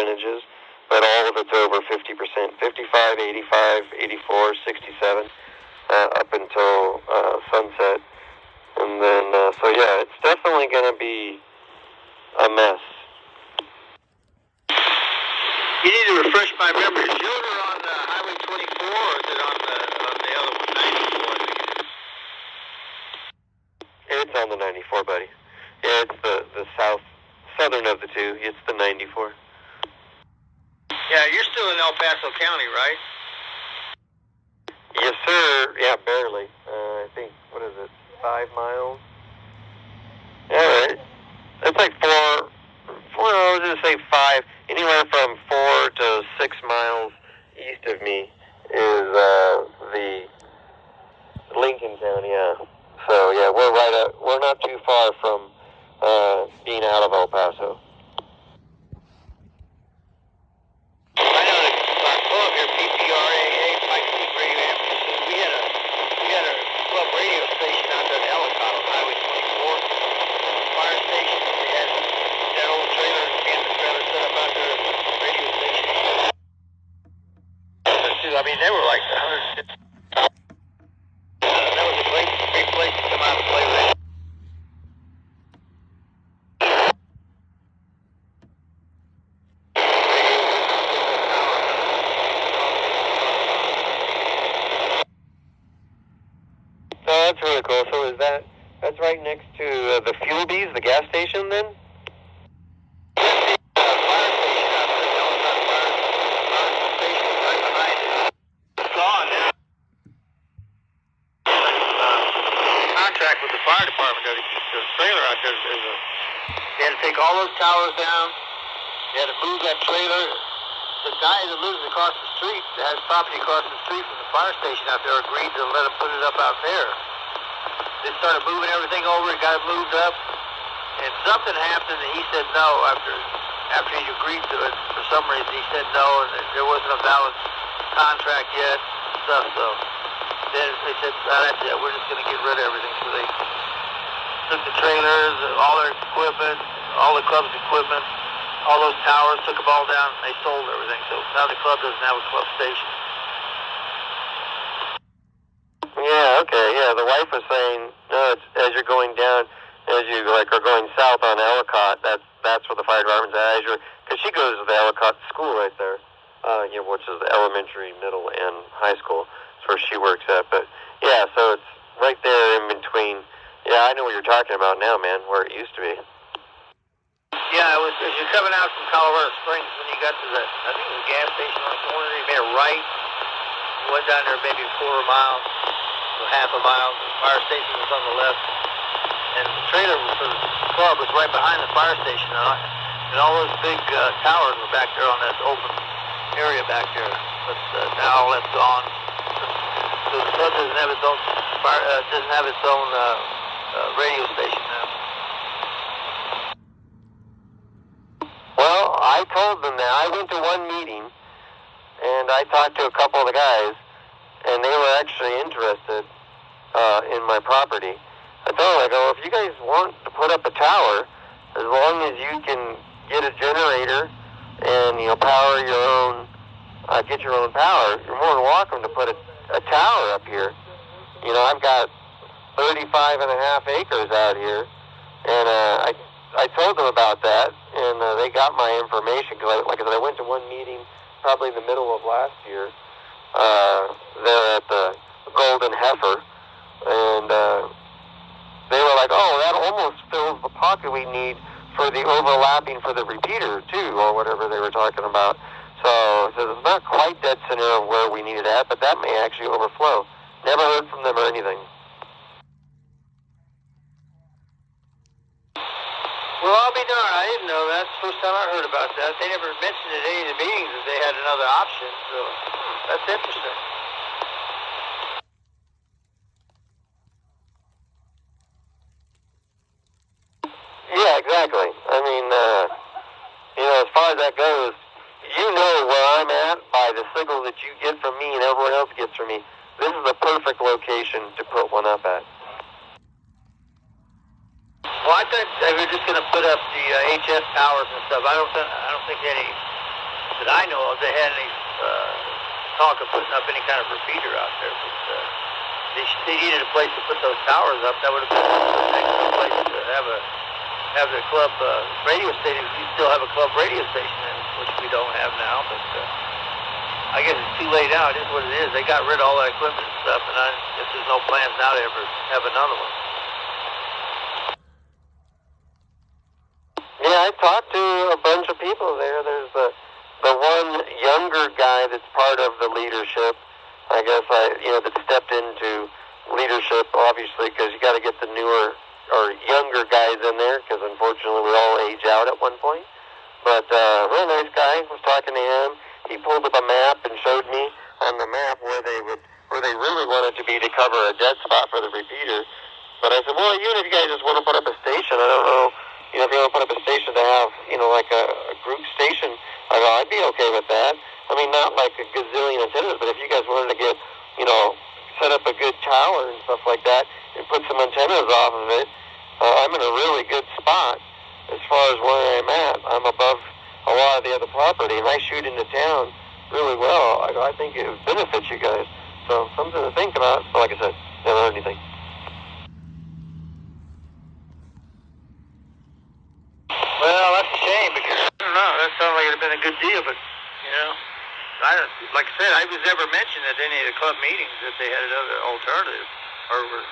percentages, but all of it's over 50%, 55, 85, 84, 67, up until sunset. And then, so yeah, it's definitely going to be a mess. You need to refresh my memory. Is Yoder on Highway 24, or is it on the other one, 94? It's on the 94, buddy. Yeah, it's the southern of the two. It's the 94. Yeah, you're still in El Paso County, right? Yes, sir. Yeah, barely. I think, what is it, 5 miles? Yeah, it's like I was going to say 5. Anywhere from 4 to 6 miles east of me is the Lincoln County, yeah. So, yeah, we're not too far from being out of El Paso. I know that our club here, PPRAA, Pike Peak Radio Amplitude, we had a club radio station out there in Ellicott on Highway 24. Fire station, they had that old trailer, camping trailer set up out there as a radio station. I mean, they were like 150. That was a great place to come out and play radio. Oh, that's really cool. So that's right next to the Fuel Bees, the gas station then? Fire station out there, Ellicott Fire station right behind it. It's gone now. Contract with the fire department there to keep the trailer out there. They had to take all those towers down. They had to move that trailer. The guy that lives across the street, that has property across the street from the fire station out there, agreed to let him put it up out there. They started moving everything over. It got it moved up, and something happened. And he said no after he agreed to it. For some reason, he said no, and there wasn't a valid contract yet. And stuff. So then they said, "That's it. We're just going to get rid of everything." So they took the trailers, all their equipment, all the club's equipment, all those towers, took them all down, and they sold everything. So now the club doesn't have a club station. Yeah, okay, yeah. The wife was saying, no, it's as you're going down, as you are going south on Ellicott, that's where the fire department's at. Because she goes to the Ellicott school right there, which is the elementary, middle, and high school. That's where she works at. But yeah, so it's right there in between. Yeah, I know what you're talking about now, man, where it used to be. Yeah, it was as you're coming out from Colorado Springs when you got to I think it was a gas station on the corner. You made a right, you went down there maybe a quarter mile, or half a mile. The fire station was on the left, and the trailer for the club was right behind the fire station. And all those big towers were back there on that open area back there. But now all that's gone. So the club doesn't have its own radio station now. Well, I told them that. I went to one meeting, and I talked to a couple of the guys, and they were actually interested in my property. I told them, I go, if you guys want to put up a tower, as long as you can get a generator and, power your own, get your own power, you're more than welcome to put a tower up here. I've got 35 and a half acres out here, and I told them about that, and they got my information, because like I said, I went to one meeting probably in the middle of last year, there at the Golden Heifer, and they were like, oh, that almost fills the pocket we need for the overlapping for the repeater, too, or whatever they were talking about. So it's not quite dead center of where we need it at, but that may actually overflow. Never heard from them or anything. Well, I'll be darned. I didn't know that. It's the first time I heard about that. They never mentioned at any of the meetings that they had another option, so that's interesting. Yeah, exactly. I mean, as far as that goes, you know where I'm at by the signal that you get from me and everyone else gets from me. This is the perfect location to put one up at. Well, I thought they were just going to put up the HS towers and stuff. I don't think any that I know of, they had any talk of putting up any kind of repeater out there. But they needed a place to put those towers up. That would have been an excellent place to have the club radio station. We still have a club radio station, which we don't have now. But I guess it's too late now. It is what it is. They got rid of all that equipment and stuff, and I guess there's no plans now to ever have another one. Yeah, I talked to a bunch of people there. There's the one younger guy that's part of the leadership. I guess that stepped into leadership, obviously, because you got to get the newer or younger guys in there, because unfortunately we all age out at one point. But real nice guy. Was talking to him. He pulled up a map and showed me on the map where they really wanted to be to cover a dead spot for the repeater. But I said, well, even if you guys just want to put up a station, I don't know. If you want to put up a station to have, like a group station, I'd be okay with that. I mean, not like a gazillion antennas, but if you guys wanted to get, set up a good tower and stuff like that and put some antennas off of it, I'm in a really good spot as far as where I'm at. I'm above a lot of the other property, and I shoot into town really well. I think it would benefit you guys. So something to think about. But like I said, never heard anything. Well, that's a shame, because I don't know. That sounds like it would have been a good deal, but like I said, I was never mentioned at any of the club meetings that they had another alternative, or were,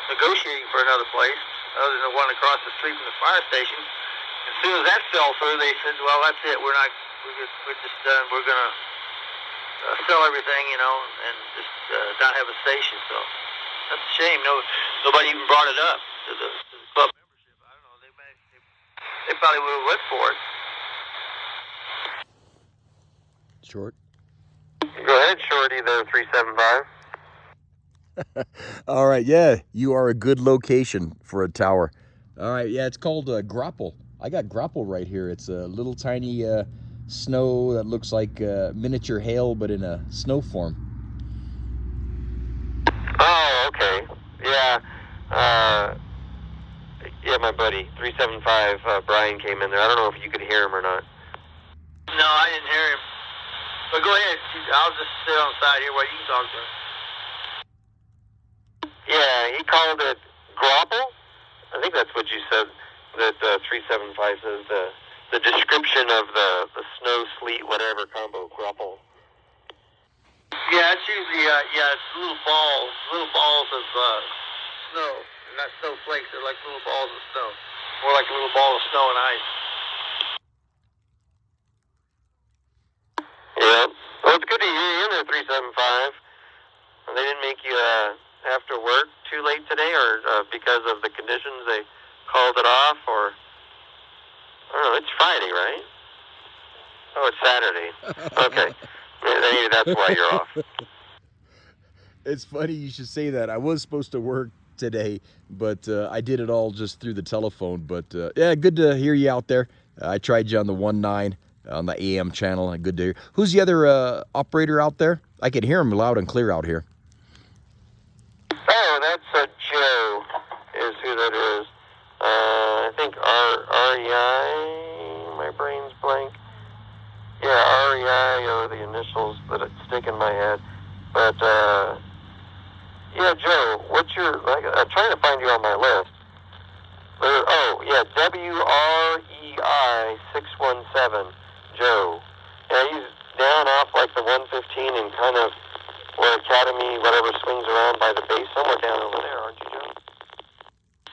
negotiating for another place other than the one across the street from the fire station. As soon as that fell through, they said, "Well, that's it. We're just done. We're gonna sell everything, and just not have a station." So that's a shame. Nobody even brought it up to the club membership. I don't know. They probably would have went for it. Short. Go ahead, Shorty, there, 375. All right, yeah, you are a good location for a tower. All right, yeah, it's called Grapple. I got Grapple right here. It's a little tiny snow that looks like miniature hail, but in a snow form. Oh, okay. Yeah. Yeah, my buddy, 375, Brian came in there. I don't know if you could hear him or not. No, I didn't hear him. But go ahead. I'll just sit on the side here while you can talk to him. Yeah, he called it Grapple. I think that's what you said, that 375 says, the description of the snow, sleet, whatever combo, Grapple. Yeah, it's usually, it's little balls of snow. They're not snowflakes, they're like little balls of snow. More like a little ball of snow and ice. Yeah. Well, it's good to hear you in there, 375. They didn't make you have to work too late today, or because of the conditions they called it off, or I don't know. It's Friday, right? Oh, it's Saturday. Okay. Maybe that's why you're off. It's funny you should say that. I was supposed to work today, but I did it all just through the telephone. But yeah, good to hear you out there. I tried you on the 1.9 on the AM channel. Good to hear. Who's the other operator out there? I can hear him loud and clear out here. Oh, that's Joe is who that is. I think REI, my brain's blank. Yeah, REI are the initials that stick in my head. But, yeah, Joe, what's your, I'm trying to find you on my list. WREI 617, Joe. Yeah, he's down off like the 115 and kind of where Academy, whatever, swings around by the base, somewhere down over there, aren't you, Joe?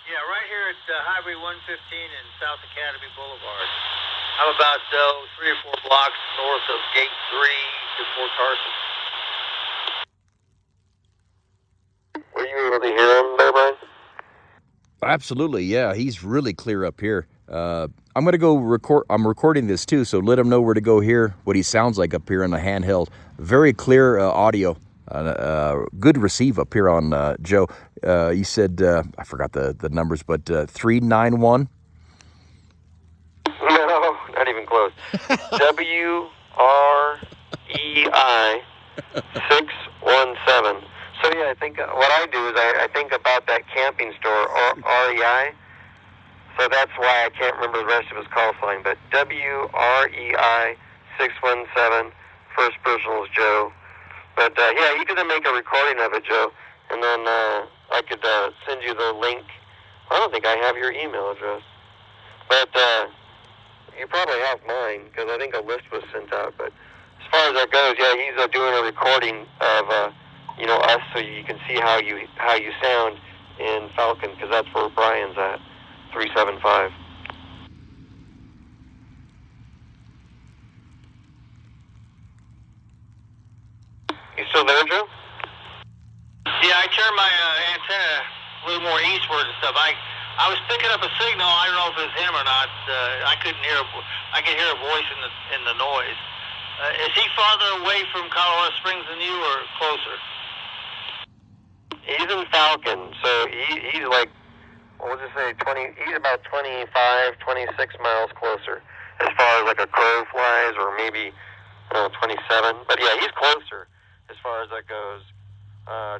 Yeah, right here at Highway 115 and South Academy Boulevard. I'm about 3 or 4 blocks north of Gate 3 to Fort Carson. Were you able to hear him there, Brian? Absolutely, yeah. He's really clear up here. I'm going to go record. I'm recording this too, so let him know where to go hear what he sounds like up here on the handheld. Very clear audio. Good receive up here on Joe. You said, I forgot the numbers, but 391? No, not even close. WREI 617. So yeah, I think what I do is I think about that camping store, REI. So that's why I can't remember the rest of his call sign. But WREI 617, first personal is Joe. But yeah, you could then make a recording of it, Joe, and then I could send you the link. I don't think I have your email address, but you probably have mine because I think a list was sent out. But as far as that goes, yeah, he's doing a recording of us, so you can see how you sound in Falcon, because that's where Brian's at, 375. You still there, Joe? Yeah, I turned my antenna a little more eastward and stuff. I was picking up a signal. I don't know if it was him or not. I couldn't hear. I could hear a voice in the noise. Is he farther away from Colorado Springs than you, or closer? He's in Falcon, so he's like, what was it say, 20? He's about 25, 26 miles closer, as far as like a crow flies, or maybe 27. But yeah, he's closer as far as that goes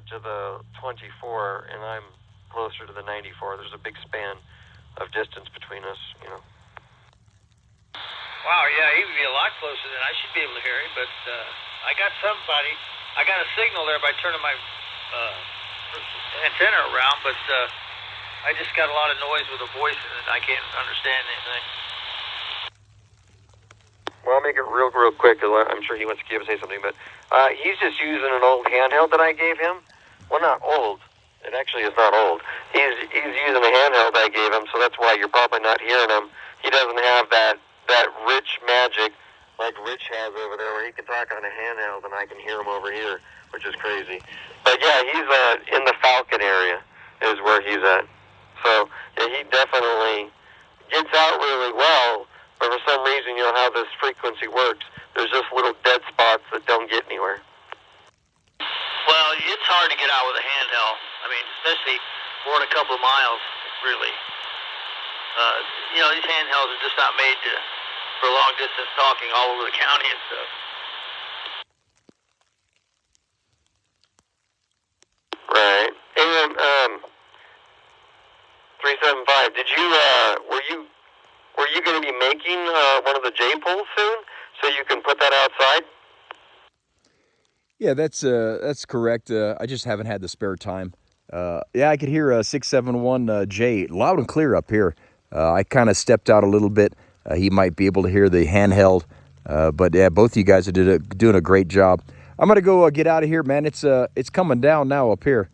to the 24, and I'm closer to the 94. There's a big span of distance between us, Wow, yeah, he would be a lot closer than I should be able to hear him, but I got a signal there by turning my antenna around, but I just got a lot of noise with a voice in it. I can't understand anything. Well, I'll make it real quick, because I'm sure he wants to say something, but he's just using an old handheld that I gave him. Well, not old. It actually is not old. He's using a handheld I gave him, so that's why you're probably not hearing him. He doesn't have that rich magic like Rich has over there, where he can talk on a handheld and I can hear him over here, which is crazy. But yeah, he's in the Falcon area is where he's at. So yeah, he definitely gets out really well, but for some reason, how this frequency works, there's just little dead spots that don't get anywhere. Well, it's hard to get out with a handheld. I mean, especially more than a couple of miles, really. These handhelds are just not made for long distance talking all over the county and stuff. Right. And 375. Did you were you going to be making one of the J poles soon, so you can put that outside? Yeah, that's correct. I just haven't had the spare time. Yeah, I could hear 671J loud and clear up here. I kind of stepped out a little bit. He might be able to hear the handheld, but yeah, both of you guys are doing a great job. I'm gonna go get out of here, man. It's coming down now up here.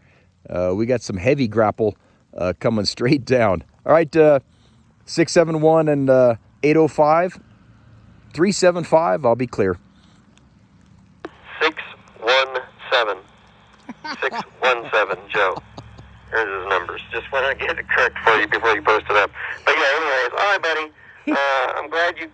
We got some heavy grapple coming straight down. All right, 671 and 805, 375. I'll be clear. 617. 617, Joe. Here's his numbers. Just want to get it correct for you before you post it up. But yeah, anyways, all right, buddy. I'm glad you